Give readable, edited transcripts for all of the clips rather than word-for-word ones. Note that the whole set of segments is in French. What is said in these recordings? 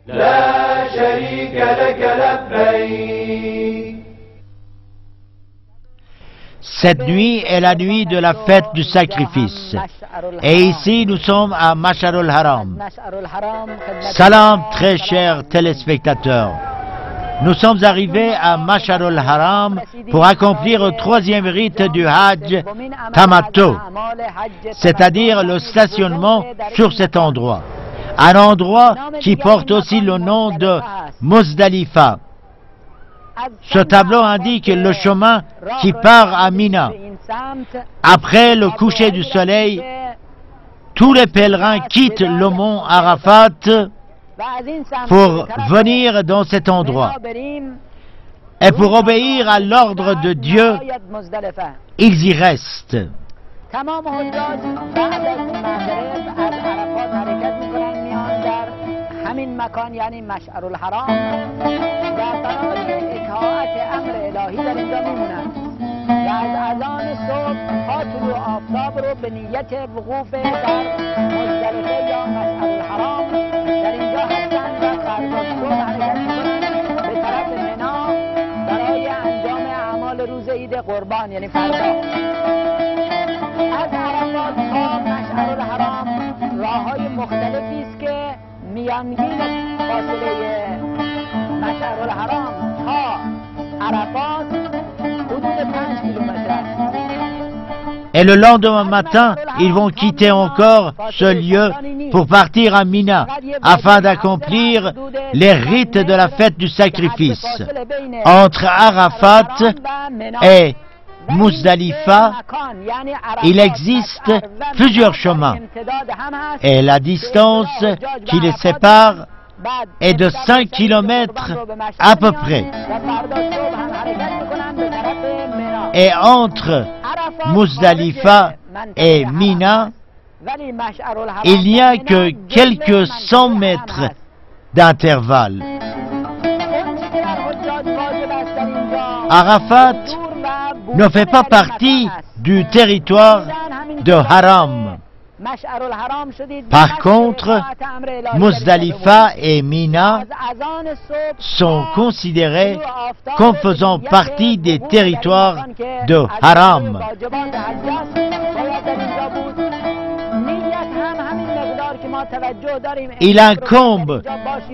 لا شريك لك لبيك. Cette nuit est la nuit de la fête du sacrifice. Et ici, nous sommes à Mash'ar al-Haram. Salam, très chers téléspectateurs. Nous sommes arrivés à Mash'ar al-Haram pour accomplir le troisième rite du Hajj Tamattu, c'est-à-dire le stationnement sur cet endroit. Un endroit qui porte aussi le nom de Muzdalifa. Ce tableau indique le chemin qui part à Mina. Après le coucher du soleil, tous les pèlerins quittent le mont Arafat pour venir dans cet endroit. Et pour obéir à l'ordre de Dieu, ils y restent. همین مکان یعنی مشعر الحرام در برای اطاعت امر الهی در اینجا میمونند و از اذان صبح تا طلوع آفتاب رو به نیت وقوف در مزدلفه یا مشعر الحرام در اینجا هستند و فردا صبح حرکت میکنند به طرف منا برای انجام اعمال روز عید قربان یعنی فردا. از عرفات تا مشعر الحرام راههای مختلفی است که میانگین فاصله مشعر الحرام تا عرفات حدود 5 کیلومتر است. Et le lendemain matin, ils vont quitter encore ce lieu pour partir à Mina, afin d'accomplir les rites de la fête du sacrifice. Entre Arafat et Muzdalifa, il existe plusieurs chemins et la distance qui les sépare est de 5 kilomètres à peu près. Et entre Muzdalifa et Mina, il n'y a que quelques 100 mètres d'intervalle. Arafat ne fait pas partie du territoire de Haram. Par contre, Muzdalifa et Mina sont considérés comme faisant partie des territoires de Haram. Il incombe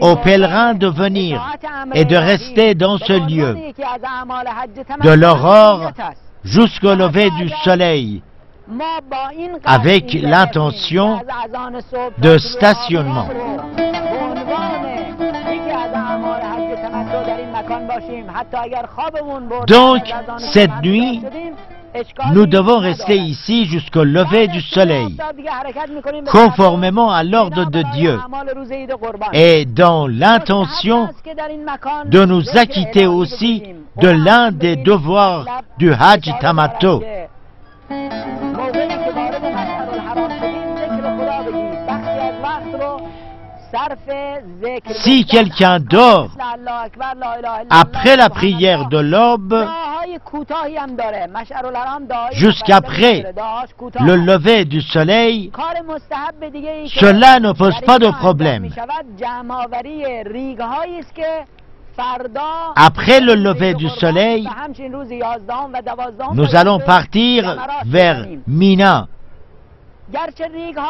aux pèlerins de venir et de rester dans ce lieu, de l'aurore jusqu'au lever du soleil, avec l'intention de stationnement. Donc, cette nuit, nous devons rester ici jusqu'au lever du soleil, conformément à l'ordre de Dieu, et dans l'intention de nous acquitter aussi de l'un des devoirs du Hajj Tamattu. Si quelqu'un dort après la prière de l'aube jusqu'après le lever du soleil, cela ne pose pas de problème. Après le lever du soleil, nous allons partir vers Mina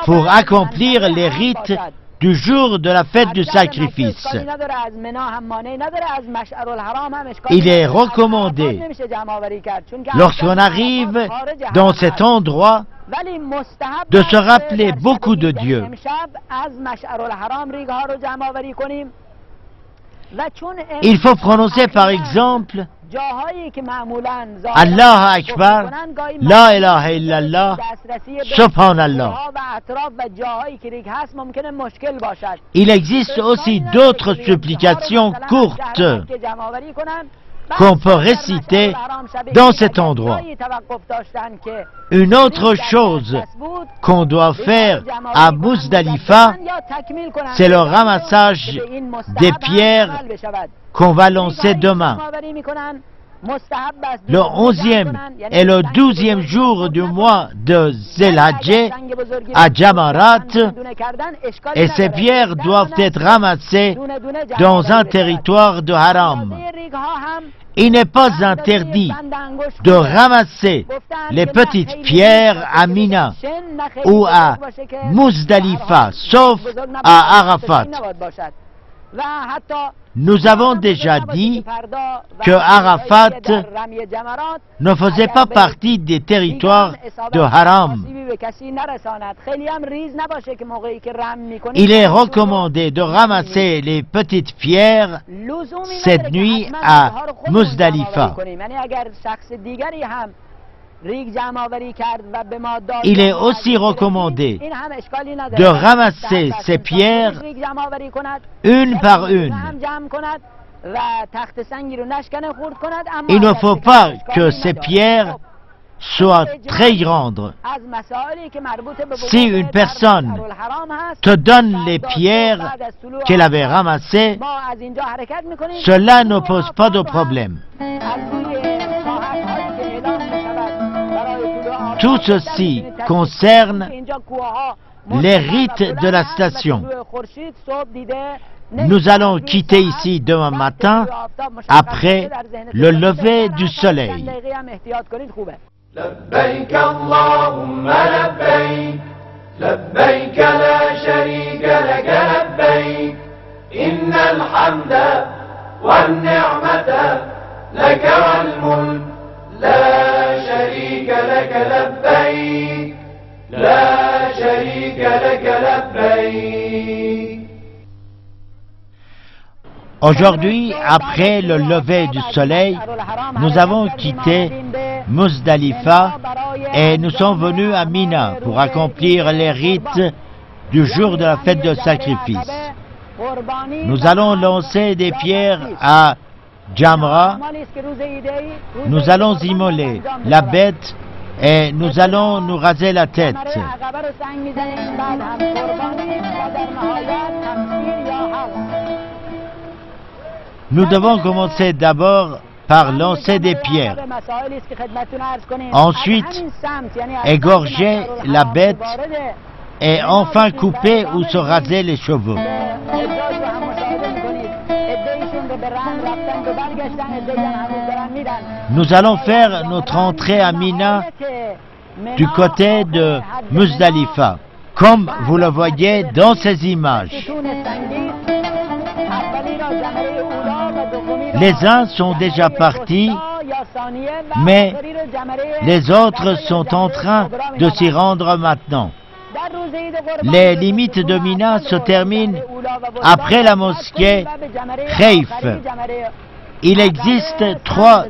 pour accomplir les rites du jour de la fête du sacrifice. Il est recommandé, lorsqu'on arrive dans cet endroit, de se rappeler beaucoup de Dieu. Il faut prononcer par exemple Allah Akbar, La ilaha illallah, Subhanallah. Il existe aussi d'autres supplications courtes qu'on peut réciter dans cet endroit. Une autre chose qu'on doit faire à Muzdalifa, c'est le ramassage des pierres qu'on va lancer demain. le 11e et le 12e jour du mois de Zelhadje à Jamarat, et ces pierres doivent être ramassées dans un territoire de Haram. Il n'est pas interdit de ramasser les petites pierres à Mina ou à Muzdalifa, sauf à Arafat. Nous avons déjà dit que Arafat ne faisait pas partie des territoires de Haram. Il est recommandé de ramasser les petites pierres cette nuit à Muzdalifa. Il est aussi recommandé de ramasser ces pierres une par une. Il ne faut pas que ces pierres soient très grandes. Si une personne te donne les pierres qu'elle avait ramassées, cela ne pose pas de problème. Tout ceci concerne les rites de la station. Nous allons quitter ici demain matin après le lever du soleil. لبيك اللهم لبيك لبيك لا شريك لك لبيك إن الحمد والنعمة لك والملك لا شريك لك لبيك لا شريك لك لبيك. Aujourd'hui, après le lever du soleil, nous avons quitté Muzdalifa et nous sommes venus à Mina pour accomplir les rites du jour de la fête de sacrifice. Nous allons lancer des pierres à Jamra, nous allons immoler la bête et nous allons nous raser la tête. Nous devons commencer d'abord par lancer des pierres. Ensuite, égorger la bête et enfin couper ou se raser les cheveux. Nous allons faire notre entrée à Mina du côté de Muzdalifa, comme vous le voyez dans ces images. Les uns sont déjà partis, mais les autres sont en train de s'y rendre maintenant. Les limites de Mina se terminent après la mosquée Khaif. Il existe 3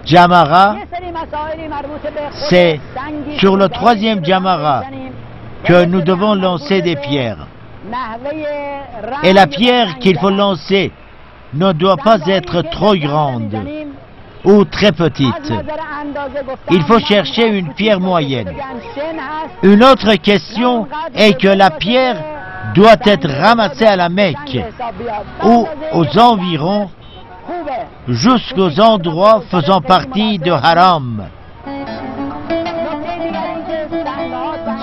Jamara. C'est sur le 3e Jamara que nous devons lancer des pierres. Et la pierre qu'il faut lancer ne doit pas être trop grande ou très petite. Il faut chercher une pierre moyenne. Une autre question est que la pierre doit être ramassée à la Mecque ou aux environs jusqu'aux endroits faisant partie de Haram.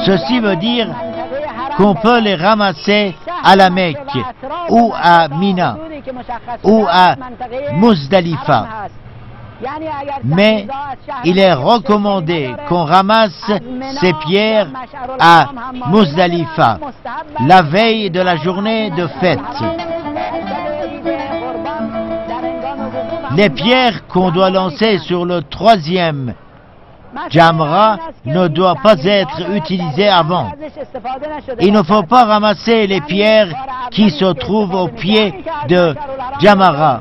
Ceci veut dire qu'on peut les ramasser à la Mecque ou à Mina ou à Muzdalifa. Mais il est recommandé qu'on ramasse ces pierres à Muzdalifa, la veille de la journée de fête. Les pierres qu'on doit lancer sur le 3e Jamra ne doivent pas être utilisées avant. Il ne faut pas ramasser les pierres qui se trouvent au pied de Jamra,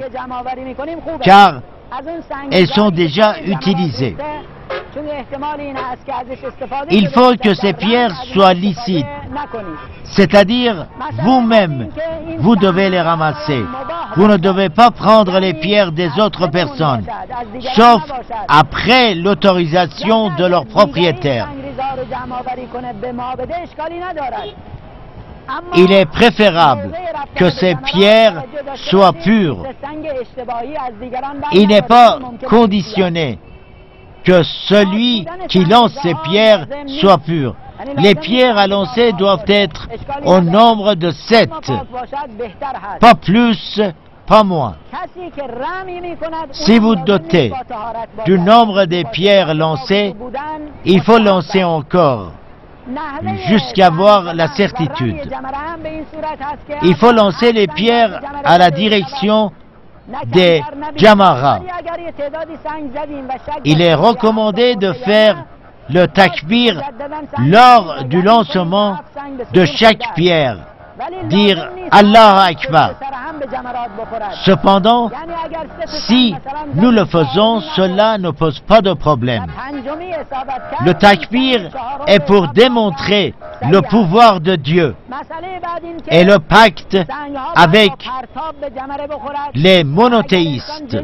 car elles sont déjà utilisées. Il faut que ces pierres soient licites, c'est-à-dire vous-même, vous devez les ramasser. Vous ne devez pas prendre les pierres des autres personnes, sauf après l'autorisation de leur propriétaire. il est préférable que ces pierres soient pures. Il n'est pas conditionné que celui qui lance ces pierres soit pur. Les pierres à lancer doivent être au nombre de 7, pas plus, pas moins. Si vous dotez du nombre des pierres lancées, il faut lancer encore jusqu'à avoir la certitude. Il faut lancer les pierres à la direction des Jamara. Il est recommandé de faire le takbir lors du lancement de chaque pierre, dire Allah Akbar. Cependant, si nous le faisons, cela ne pose pas de problème. Le takbir est pour démontrer le pouvoir de Dieu et le pacte avec les monothéistes.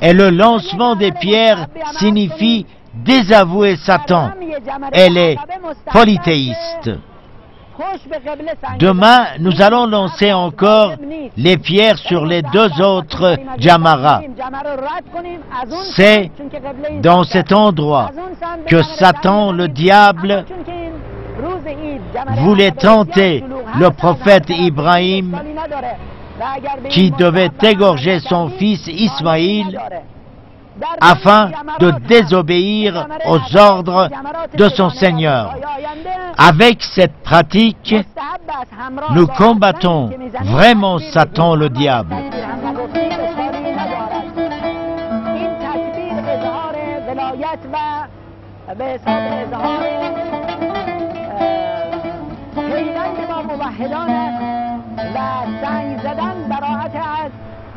Et le lancement des pierres signifie désavouer Satan et les polythéistes. Demain, nous allons lancer encore les pierres sur les 2 autres Jamara. C'est dans cet endroit que Satan, le diable, voulait tenter le prophète Ibrahim, qui devait égorger son fils Ismaïl afin de désobéir aux ordres de son Seigneur. Avec cette pratique, nous combattons vraiment Satan le diable.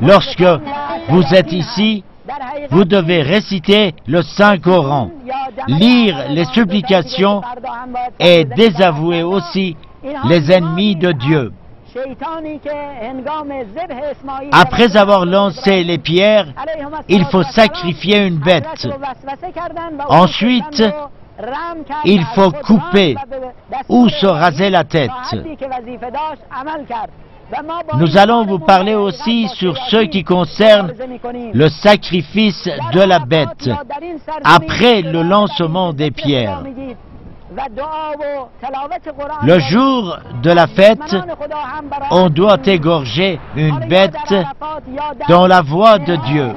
Lorsque vous êtes ici, vous devez réciter le Saint-Coran, lire les supplications et désavouer aussi les ennemis de Dieu. Après avoir lancé les pierres, il faut sacrifier une bête. Ensuite, il faut couper ou se raser la tête. Nous allons vous parler aussi sur ce qui concerne le sacrifice de la bête après le lancement des pierres. Le jour de la fête, on doit égorger une bête dans la voie de Dieu.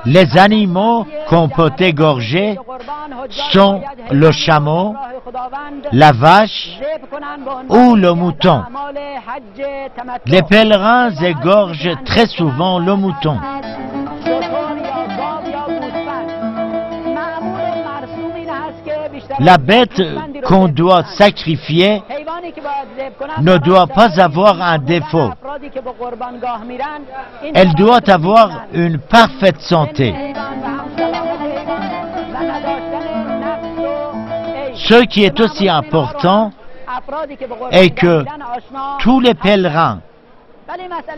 Les animaux qu'on peut égorger sont le chameau, la vache ou le mouton. Les pèlerins égorgent très souvent le mouton. La bête qu'on doit sacrifier ne doit pas avoir un défaut. Elle doit avoir une parfaite santé. Ce qui est aussi important est que tous les pèlerins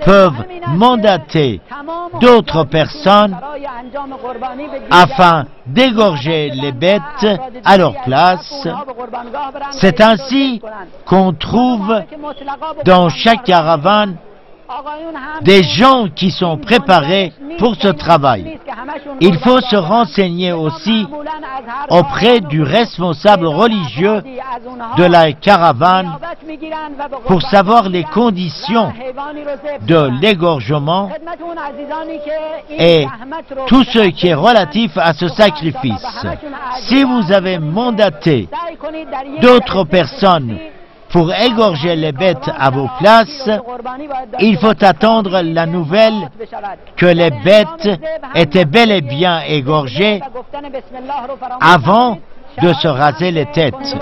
peuvent mandater d'autres personnes afin d'égorger les bêtes à leur place. C'est ainsi qu'on trouve dans chaque caravane des gens qui sont préparés pour ce travail. Il faut se renseigner aussi auprès du responsable religieux de la caravane pour savoir les conditions de l'égorgement et tout ce qui est relatif à ce sacrifice. Si vous avez mandaté d'autres personnes pour égorger les bêtes à vos places, il faut attendre la nouvelle que les bêtes étaient bel et bien égorgées avant de se raser les têtes.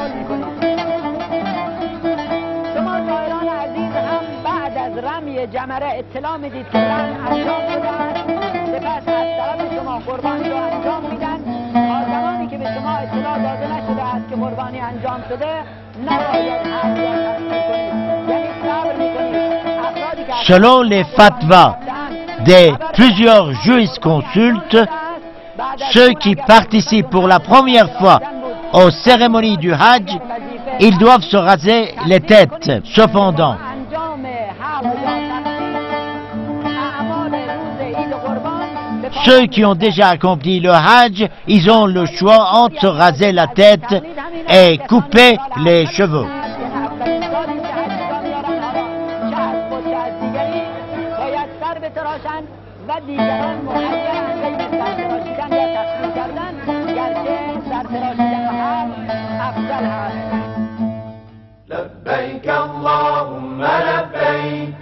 Selon les fatwas des plusieurs jurisconsultes, ceux qui participent pour la première fois aux cérémonies du Hajj, ils doivent se raser les têtes. Cependant, ceux qui ont déjà accompli le Hajj, ils ont le choix entre se raser la tête et couper les cheveux. لبيك اللهم لبيك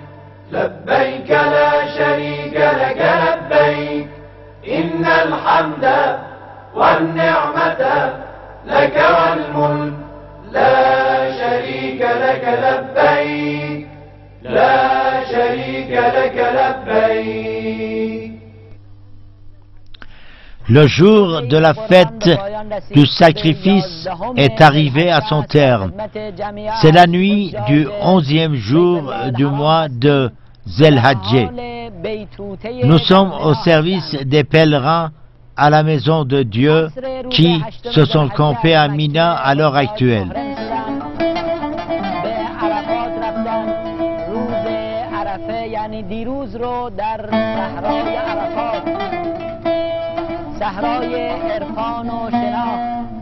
لبيك لا شريك لك لبيك إن الحمد والنعمة لك والملك لا شريك لك لبيك لا شريك لك لبيك. Le jour de la fête du sacrifice est arrivé à son terme. C'est la nuit du 11e jour du mois de Zul-Hajj. Nous sommes au service des pèlerins à la maison de Dieu qui se sont campés à Mina à l'heure actuelle. صحرای عرفان و شناخت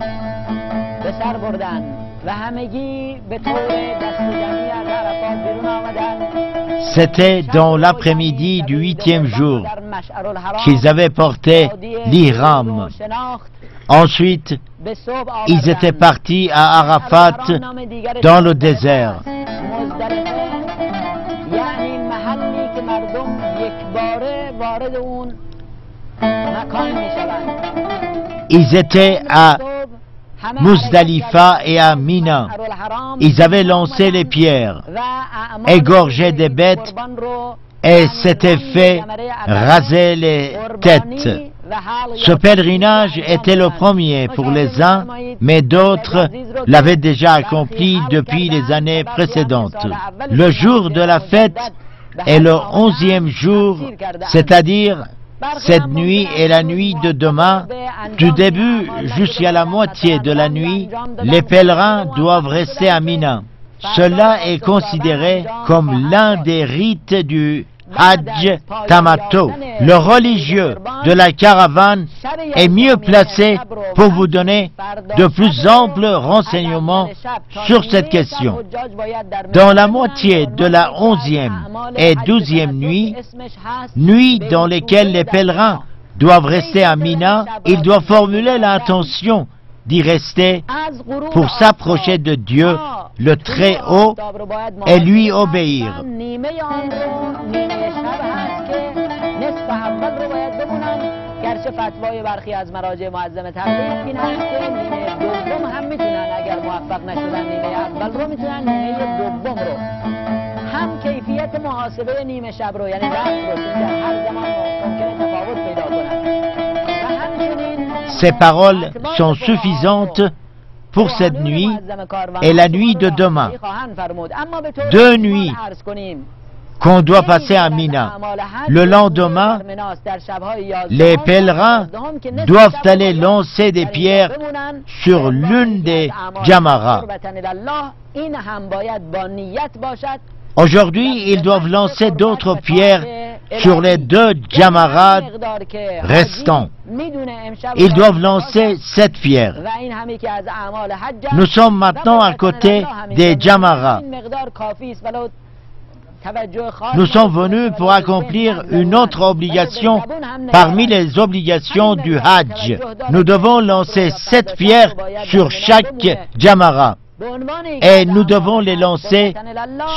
به سر بردن و همگی به طور دست جمعی از عرفات بیرون آمدن. C'était dans l'après-midi du 8e jour qu'ils avaient porté l'ihram. Ensuite, ils étaient partis à Arafat dans le désert. یعنی محلی که مردم یکباره وارد اون Ils étaient à Muzdalifa et à Mina. Ils avaient lancé les pierres, égorgé des bêtes et s'étaient fait raser les têtes. Ce pèlerinage était le premier pour les uns, mais d'autres l'avaient déjà accompli depuis les années précédentes. Le jour de la fête est le 11e jour, c'est-à-dire cette nuit et la nuit de demain. Du début jusqu'à la moitié de la nuit, les pèlerins doivent rester à Mina. Cela est considéré comme l'un des rites du Hajj Tamato. Le religieux de la caravane est mieux placé pour vous donner de plus amples renseignements sur cette question. Dans la moitié de la 11e et 12e nuit, nuit dans lesquelles les pèlerins doivent rester à Mina, ils doivent formuler l'intention d'y rester pour s'approcher de Dieu, le Très-Haut, et lui obéir. گرچه فتوای برخی از مراجع معظم تحقیق این هست که نیمه دوم هم میتونن اگر موفق نشدن نیمه اول رو میتونن نیمه دوم رو هم کیفیت محاسبه نیمه شب رو یعنی وقت رو در هر زمان ممکنه تفاوت پیدا کنن. Ces paroles sont suffisantes pour cette nuit et la nuit de demain. 2 nuits qu'on doit passer à Mina. Le lendemain, les pèlerins doivent aller lancer des pierres sur l'une des Jamarat. Aujourd'hui, ils doivent lancer d'autres pierres sur les 2 Jamarat restants. Ils doivent lancer 7 pierres. Nous sommes maintenant à côté des Jamarat. Nous sommes venus pour accomplir une autre obligation parmi les obligations du Hajj. Nous devons lancer 7 pierres sur chaque Jamarat. Et nous devons les lancer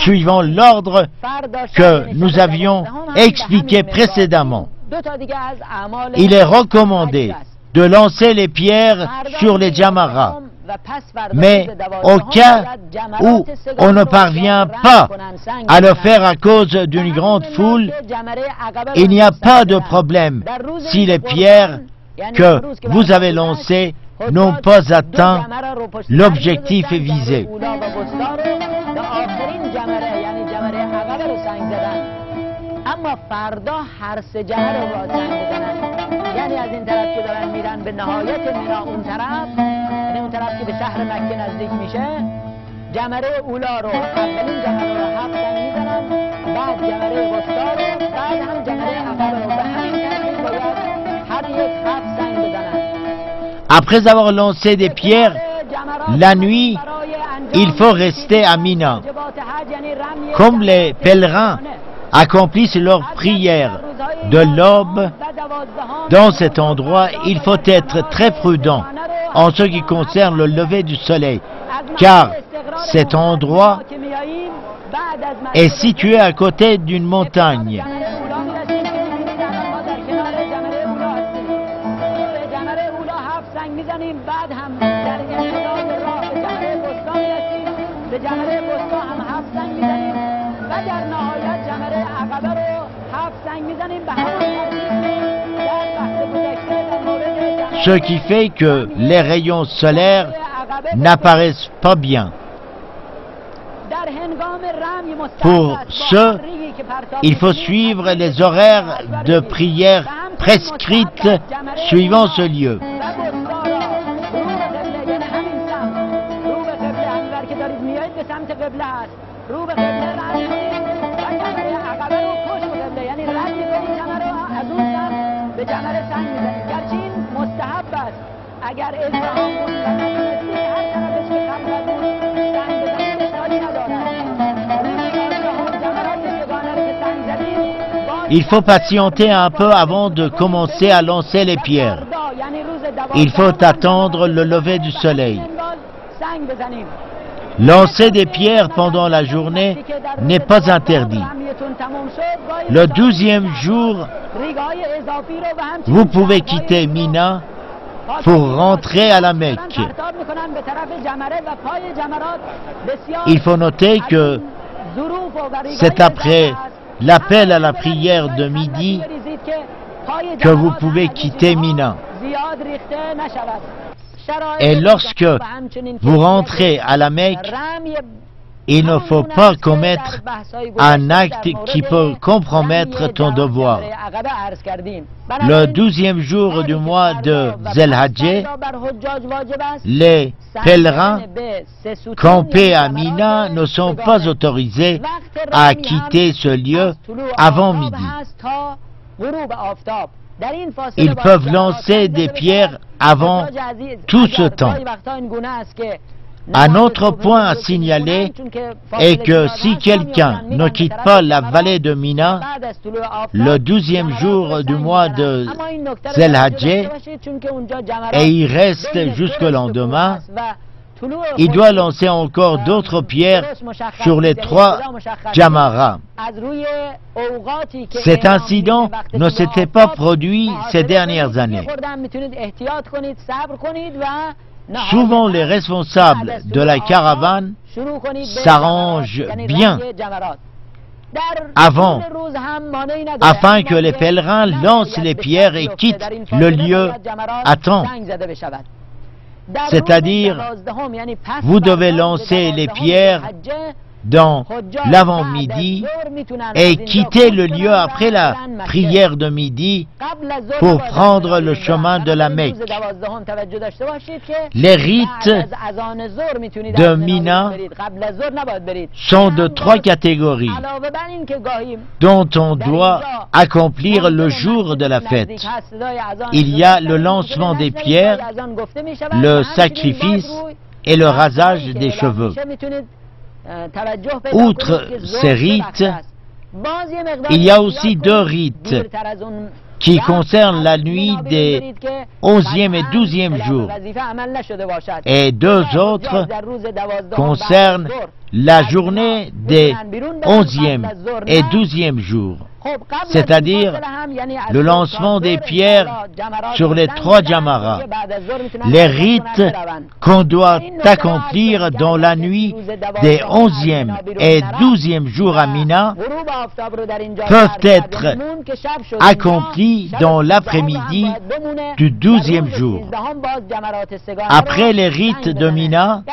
suivant l'ordre que nous avions expliqué précédemment. Il est recommandé de lancer les pierres sur les Jamarat. Mais au cas où on ne parvient pas à le faire à cause d'une grande foule, il n'y a pas de problème si les pierres que vous avez lancées n'ont pas atteint l'objectif visé. یعنی از این طرف که دارن میرن به نهایت مینا اون طرف، یعنی اون طرف که به شهر مکه نزدیک میشه، جمره اولا رو اولین جمره رو 7 سنگ میزنن، بعد جمره وسطا رو، بعد هم جمره عقب رو. به همین ترتیب باید هر یک 7 سنگ بزنن. Après avoir lancé des pierres, la nuit, il faut rester à Mina. Comme les pèlerins accomplissent leur prière de l'aube, dans cet endroit, il faut être très prudent en ce qui concerne le lever du soleil, car cet endroit est situé à côté d'une montagne. Ce qui fait que les rayons solaires n'apparaissent pas bien. Pour ce, il faut suivre les horaires de prière prescrites suivant ce lieu. Il faut patienter un peu avant de commencer à lancer les pierres. Il faut attendre le lever du soleil. Lancer des pierres pendant la journée n'est pas interdit. Le 12e jour, vous pouvez quitter Mina pour rentrer à la Mecque. Il faut noter que c'est après l'appel à la prière de midi que vous pouvez quitter Mina. Et lorsque vous rentrez à la Mecque, il ne faut pas commettre un acte qui peut compromettre ton devoir. Le 12e jour du mois de Zul-Hajj, les pèlerins campés à Mina ne sont pas autorisés à quitter ce lieu avant midi. Ils peuvent lancer des pierres avant tout ce temps. Un autre point à signaler est que si quelqu'un ne quitte pas la vallée de Mina le 12e jour du mois de Zul-Hajj et il reste jusqu'au lendemain, il doit lancer encore d'autres pierres sur les 3 Jamarat. Cet incident ne s'était pas produit ces dernières années. Souvent, les responsables de la caravane s'arrangent bien avant, afin que les pèlerins lancent les pierres et quittent le lieu à temps. C'est-à-dire, vous devez lancer les pierres dans l'avant-midi et quitter le lieu après la prière de midi pour prendre le chemin de la Mecque. Les rites de Mina sont de 3 catégories dont on doit accomplir le jour de la fête. Il y a le lancement des pierres, le sacrifice et le rasage des cheveux. Outre ces rites, il y a aussi 2 rites qui concernent la nuit des 11e et 12e jours, et 2 autres concernent la journée des 11e et 12e jours, c'est-à-dire le lancement des pierres sur les 3 Jamaras, les rites qu'on doit accomplir dans la nuit des 11e et 12e jours à Mina peuvent être accomplis dans l'après-midi du 12e jour. Après les rites de Mina,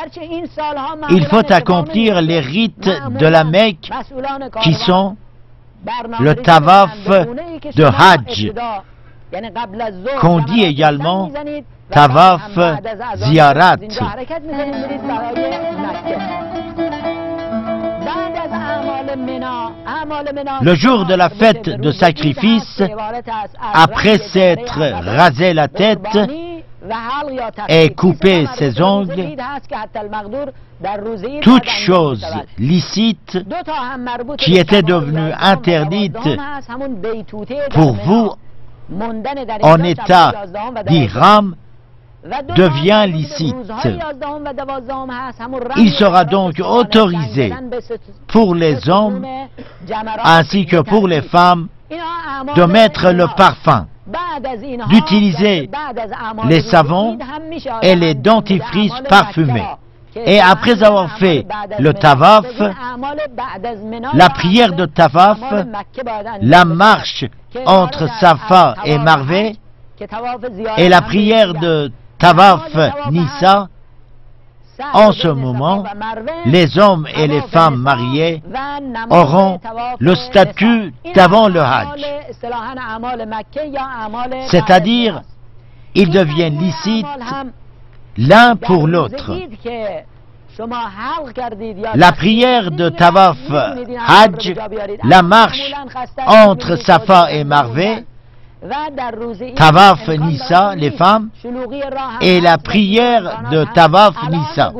il faut accomplir les rites de la Mecque qui sont le tawaf de Hajj, qu'on dit également tawaf ziyarat. Le jour de la fête de sacrifice, après s'être rasé la tête et coupé ses ongles, toute chose licite qui était devenue interdite pour vous en état d'ihram devient licite. Il sera donc autorisé pour les hommes ainsi que pour les femmes de mettre le parfum, d'utiliser les savons et les dentifrices parfumés. Et après avoir fait le tawaf, la prière de tawaf, la marche entre Safa et Marvé et la prière de tawaf Nisa, en ce moment, les hommes et les femmes mariés auront le statut d'avant le Hajj, c'est-à-dire ils deviennent licites l'un pour l'autre. La prière de tawaf Hajj, la marche entre Safa et Marvé, tawaf Nisa, les femmes, et la prière de tawaf Nisa.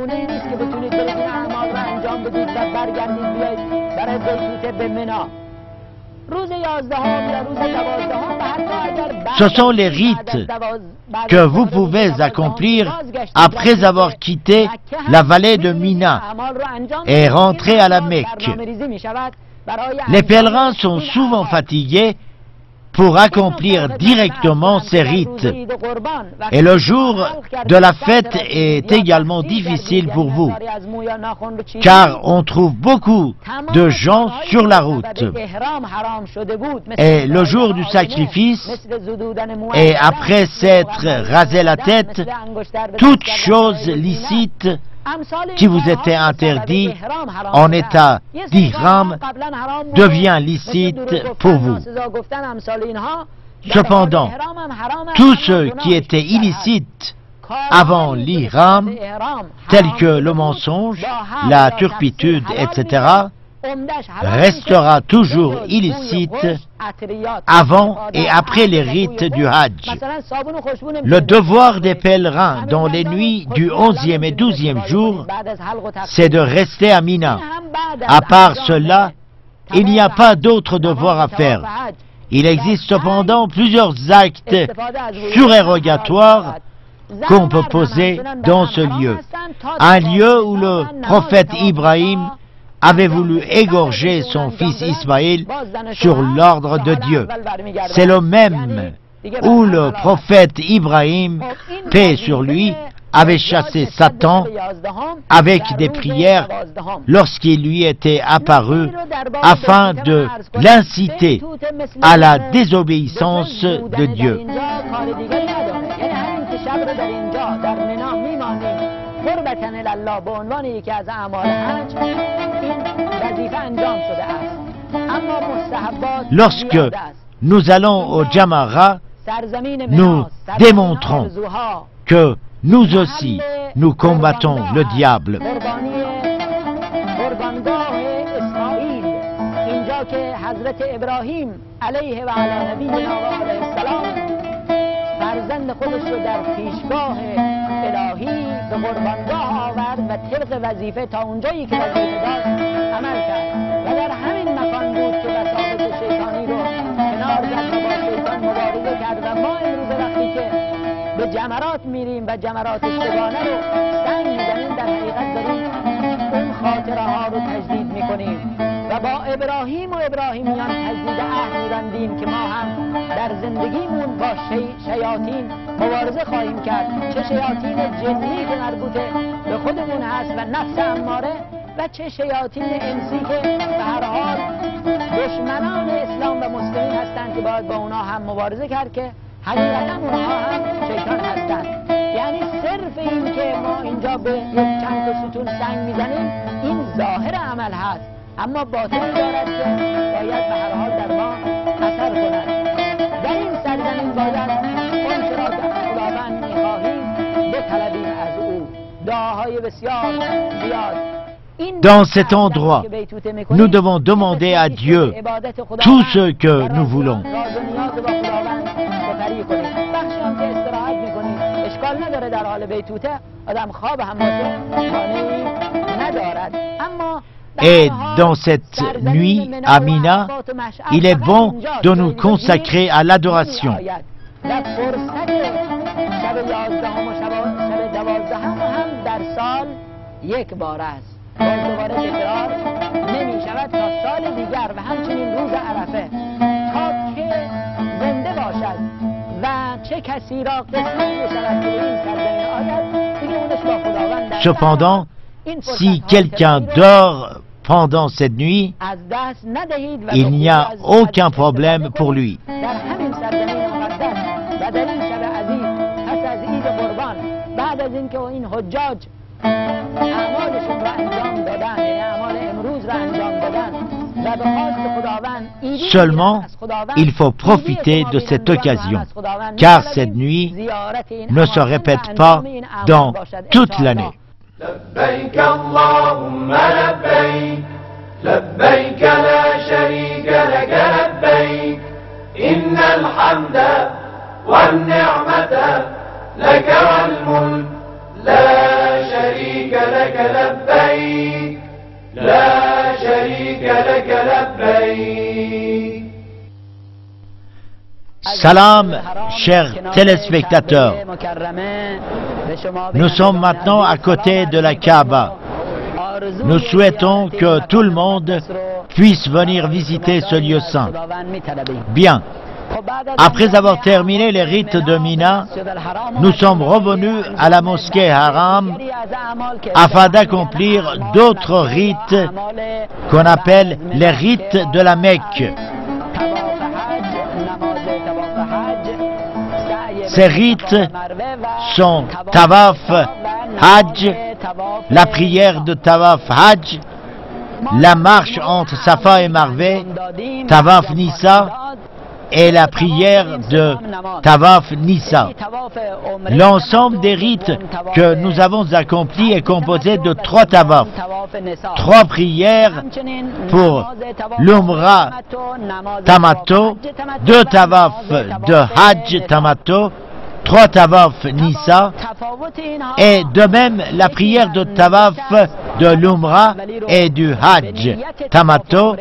Ce sont les rites que vous pouvez accomplir après avoir quitté la vallée de Mina et rentré à la Mecque. Les pèlerins sont souvent fatigués pour accomplir directement ces rites. Et le jour de la fête est également difficile pour vous, car on trouve beaucoup de gens sur la route. Et le jour du sacrifice, et après s'être rasé la tête, toute chose licite qui vous était interdit en état d'ihram devient licite pour vous. Cependant, tout ce qui était illicite avant l'ihram, tel que le mensonge, la turpitude, etc., restera toujours illicite avant et après les rites du Hajj. Le devoir des pèlerins dans les nuits du 11e et 12e jour, c'est de rester à Mina. À part cela, il n'y a pas d'autre devoir à faire. Il existe cependant plusieurs actes surérogatoires qu'on peut poser dans ce lieu. Un lieu où le prophète Ibrahim avait voulu égorger son fils Ismaël sur l'ordre de Dieu. C'est le même où le prophète Ibrahim, paix sur lui, avait chassé Satan avec des prières lorsqu'il lui était apparu afin de l'inciter à la désobéissance de Dieu. قربتن الله به عنوان یکی از اعمال حج این وظیفه انجام شده است. اما مستحبات Lorsque زیاده است. nous allons au Jamara, سرزمین nous منا، سرزمین démontrons آرزوها، que nous aussi, nous combattons le diable. قربانگاه اسماعیل، اینجا که حضرت ابراهیم علیه و علی نبینا و علیه السلام فرزند خودش رو در پیشگاه الهی به قربانگاه آورد و طبق وظیفه تا اونجایی که وظیفه داشت عمل کرد و در همین مکان بود که وساوس شیطانی رو کنار زد و با شیطان مبارزه کرد. و ما امروز وقتی که به جمرات میریم و جمرات اشتگانه رو سنگ میزنیم، در حقیقت داریم اون خاطره ها رو تجدید میکنیم و با ابراهیم و ابراهیمیان تجدید عهد میبندیم که ما هم در زندگیمون با شیاطین مبارزه خواهیم کرد، چه شیاطین جنی که مربوط به خودمون هست و نفس اماره و چه شیاطین انسی که به هر حال دشمنان اسلام و مسلمین هستند که باید با اونا هم مبارزه کرد که حقیقتا اونها هم شیطان هستند. یعنی صرف این که ما اینجا به یک چند تا ستون سنگ میزنیم این ظاهر عمل هست، اما باطنی دارد که باید به هر حال در ما اثر کند. در این سرزمین باید اون را که خداوند میخواهیم بطلبیم از او. دعاهای بسیار زیاد. Dans cet endroit, nous devons demander à Dieu tout ce que nous voulons. Et dans cette nuit à Mina, il est bon de nous consacrer à l'adoration. باز دوباره تکرار نمی شود تا سال دیگر و همچنین روز عرفه تا که زنده باشد و چه کسی را قسمت بشود که این سرزمین آید دیگه اونش با خداوند در Cependant, si quelqu'un dort pendant cette nuit, از دست ندهید و il n'y a aucun problème pour lui. در همین سرزمین مقدس و در این شب عزیز پس از عید قربان بعد از اینکه این حجاج اعمالشون را انجام دادن، یعنی اعمال امروز را انجام دادن و به خواست خداوند Seulement, il faut profiter de cette occasion, car cette nuit ne se répète pas dans toute l'année. لبيك اللهم لبيك لبيك لا شريك لك لبيك إن الحمد والنعمة لك والملك لا شريك لك لبيك لا شريك لك لبيك. Salam, chers téléspectateurs. Nous sommes maintenant à côté de la Kaaba. Nous souhaitons que tout le monde puisse venir visiter ce lieu saint. Bien. Après avoir terminé les rites de Mina, nous sommes revenus à la mosquée Haram afin d'accomplir d'autres rites qu'on appelle les rites de la Mecque. Ces rites sont Tawaf, Hajj, la prière de Tawaf Hajj, la marche entre Safa et Marvé, Tawaf Nisa, et la prière de Tawaf Nisa. L'ensemble des rites que nous avons accomplis est composé de 3 tawaf, 3 prières pour l'Umrah Tamato, 2 tawaf de Hajj Tamato, 3 tawaf Nisa, et de même la prière de tawaf de l'Umrah et du Hajj Tamato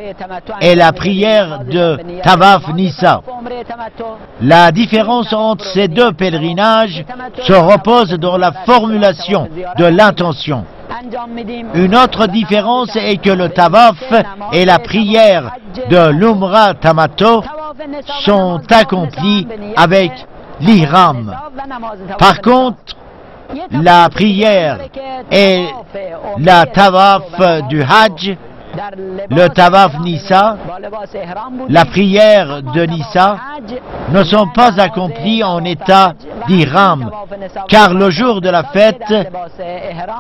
et la prière de tawaf Nisa. La différence entre ces 2 pèlerinages se repose dans la formulation de l'intention. Une autre différence est que le tawaf et la prière de l'Umrah Tamato sont accomplis avec l'ihram. Par contre, la prière et la tawaf du Hajj le tawaf Nissa, la prière de Nissa, ne sont pas accomplis en état d'ihram, car le jour de la fête,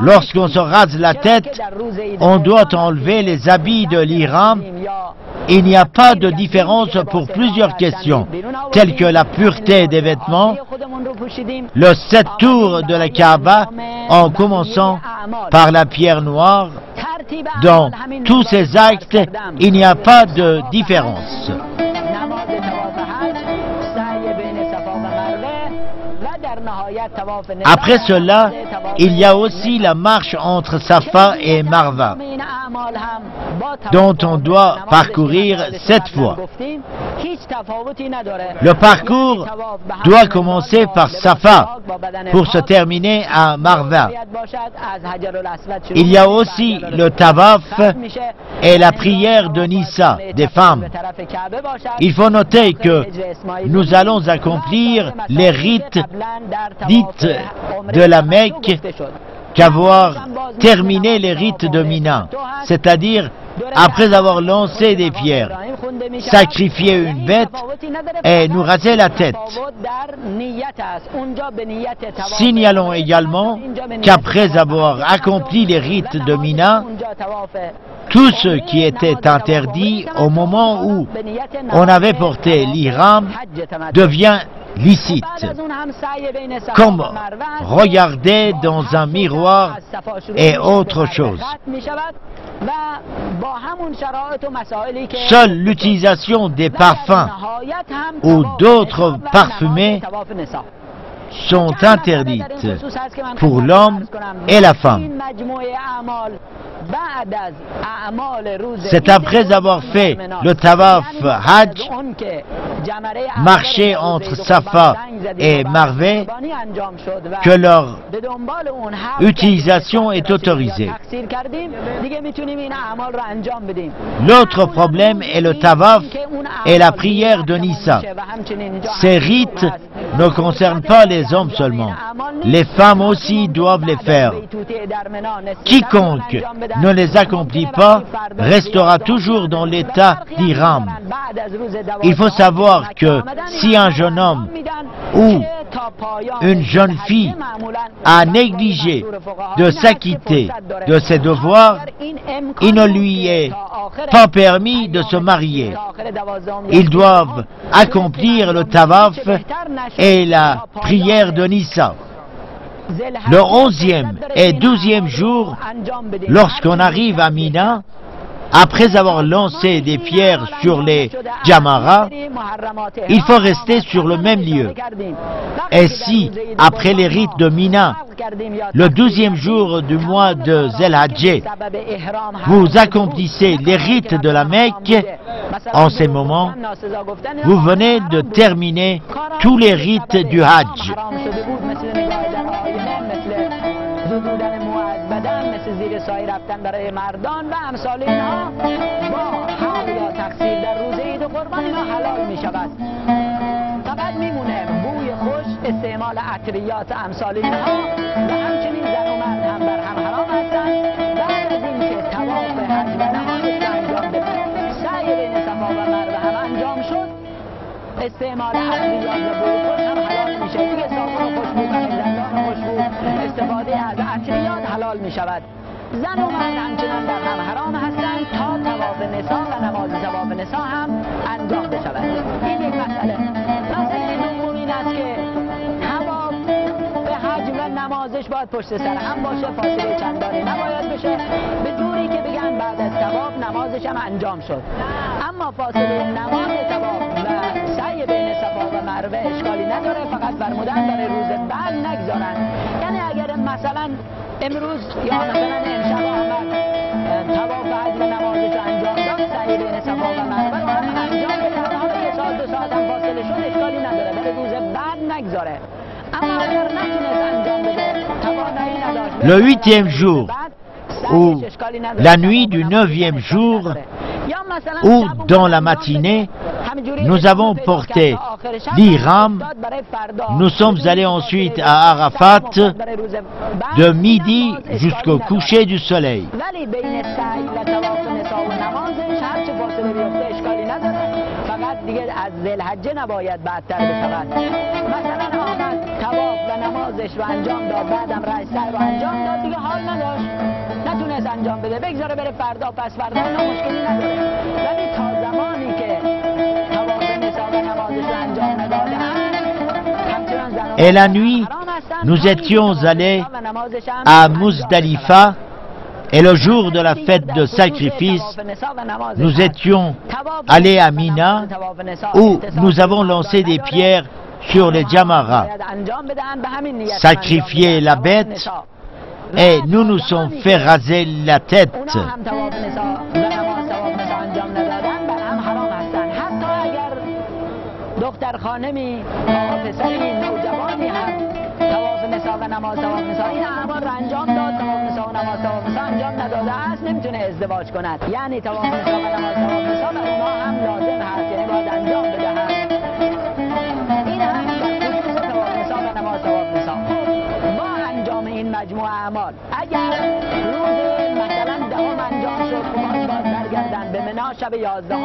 lorsqu'on se rase la tête, on doit enlever les habits de l'ihram. Il n'y a pas de différence pour plusieurs questions, telles que la pureté des vêtements, le 7 tours de la Kaaba, en commençant par la pierre noire. Dans tous ces actes, il n'y a pas de différence. Après cela, il y a aussi la marche entre Safa et Marwa, dont on doit parcourir 7 fois. Le parcours doit commencer par Safa pour se terminer à Marwa. Il y a aussi le tawaf et la prière de Nissa des femmes. Il faut noter que nous allons accomplir les rites dites de la Mecque qu'avoir terminé les rites de Mina, c'est-à-dire après avoir lancé des pierres, sacrifié une bête et nous raser la tête. Signalons également qu'après avoir accompli les rites de Mina, tout ce qui était interdit au moment où on avait porté l'ihram devient licite, comme regarder dans un miroir et autre chose. Seule l'utilisation des parfums ou d'autres parfumés sont interdites pour l'homme et la femme. C'est après avoir fait le tawaf Hajj, marché entre Safa et Marwa, que leur utilisation est autorisée. L'autre problème est le tawaf et la prière de Nissa. Ces rites ne concernent pas les hommes seulement. Les femmes aussi doivent les faire. Quiconque ne les accomplit pas restera toujours dans l'état d'ihram. Il faut savoir que si un jeune homme ou une jeune fille a négligé de s'acquitter de ses devoirs, il ne lui est pas permis de se marier. Ils doivent accomplir le tawaf et la prière de Nissa. Le 11e et 12e jour, lorsqu'on arrive à Mina, après avoir lancé des pierres sur les Jamaras, il faut rester sur le même lieu. Et si, après les rites de Mina, le 12e jour du mois de Zul-Hajj, vous accomplissez les rites de la Mecque, en ces moments, vous venez de terminer tous les rites du Hajj. سایه رفتن برای مردان و امثال اینها با حق یا تقصیر در روز عید و قربان اینا حلال می شود. فقط میمونه بوی خوش، استعمال عطریات امثال اینها و همچنین زن و مرد هم بر هم حرام هستند. بعد از اینکه طواف حج و نمازش رو انجام بده، سعی بین صفا و مروه هم انجام شد، استعمال عطریات و بوی خوش هم حلال میشه. دیگه صابون و خوشبو و دندان خوشبو، استفاده از عطریات حلال می شود. زن و مرد همچنان در هم حرام هستند تا طواف نسا و نماز طواف نسا هم انجام بشود. این یک مسئله. مسئله دوم این است که طواف به حج و نمازش باید پشت سر هم باشه، فاصله چندانی نباید بشه، به طوری که بگن بعد از طواف نمازش هم انجام شد. اما فاصله نماز طواف و سعی بین صفا و مروه اشکالی نداره، فقط فرمودن برای روز بعد نگذارن. یعنی اگر مثلا امروز یا مثلا امشب احمد طواف حج و نمازش رو انجام داد، سعی بین صفا و مروه رو هم انجام بده، حالا یه ساعت دو ساعت هم فاصله شد اشکالی نداره، برای روز بعد نگذاره. اما اگر نتونست انجام بده، توانایی نداشت، le 8e jour ou la nuit du 9e jour ou dans la matinée, nous avons porté l'Ihram. Nous sommes allés ensuite à Arafat de midi jusqu'au coucher du soleil. دیگه از ذوالحجه نباید بعدتر بشود. مثلا آمد طواف و نمازش رو انجام داد، بعدم رأی سعی رو انجام داد، دیگه حال نداشت، نتونست انجام بده، بگذاره بره فردا پس فردا، اینا مشکلی نداره. ولی تا زمانی که طواف نساء و نمازش رو انجام نداده همچنان زنان Et la nuit, nous étions allés à Muzdalifa. Et le jour de la fête de sacrifice, nous étions allés à Mina, où nous avons lancé des pierres sur les Jamaras, sacrifié la bête, et nous nous sommes fait raser la tête. و نماز ثواب نساء این اعمال را انجام داد، ثواب نساء و نماز ثواب نساء انجام نداده است، نمیتونه ازدواج کند. یعنی ثواب نساء و نماز ثواب نساء و اونها هم لازم هست، یعنی باید انجام بدهند. این هم در خصوص ثواب نساء و نماز ثواب نساء. با انجام این مجموعه اعمال اگر روز مثلا دهم انجام شد، باز برگردن به منا شب 11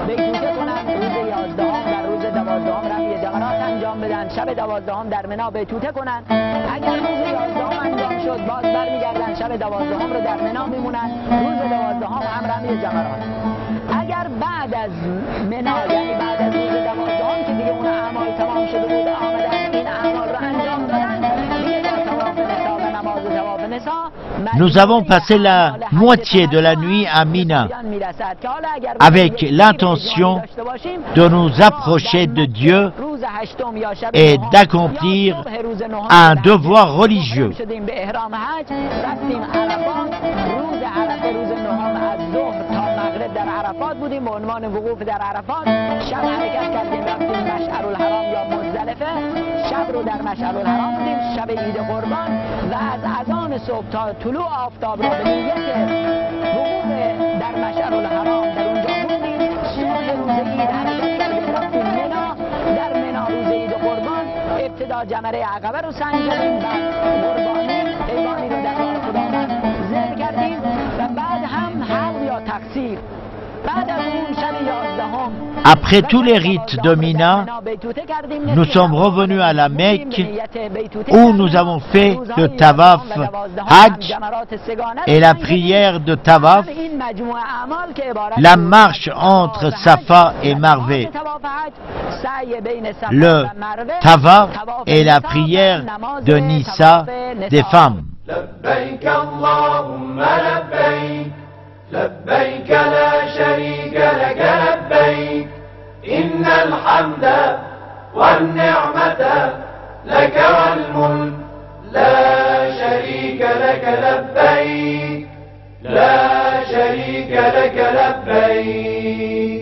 بیتوته کنن، روز 11 در روز 12 رمی جمرات انجام بدن، شب 12 در منا بیتوته کنن. اگر روز 11 انجام شد باز برمیگردن، شب 12 رو در منا میمونن، روز 12 هم رمی جمرات. اگر بعد از منا یعنی بعد از روز 12 که دیگه اون اعمال تمام شده بود آمدن این اعمال رو انجام دادن، دیگه با طواف نساء و نماز طواف نساء Nous avons passé la moitié de la nuit à Mina avec l'intention de nous approcher de Dieu et d'accomplir un devoir religieux. در عرفات بودیم به عنوان وقوف در عرفات. شب حرکت کردیم رفتیم مشعر الحرام یا مزدلفه، شب رو در مشعر الحرام بودیم، شب عید قربان، و از اذان صبح تا طلوع آفتاب را به نیت وقوف در مشعر الحرام در اونجا بودیم. صبح روز عید حرکت کردیم رفتیم منا، در منا روز عید قربان ابتدا جمره عقبه رو سنجیدیم، بعد قربانی حیوانی رو در راه خداوند ذبح کردیم و بعد هم حلق یا تقصیر. Après tous les rites de Mina, nous sommes revenus à la Mecque où nous avons fait le Tawaf Hajj et la prière de Tawaf, la marche entre Safa et Marvé, le Tawaf et la prière de Nisa des femmes. لبيك لا شريك لك لبيك إن الحمد والنعمة لك والملك لا شريك لك لبيك لا شريك لك لبيك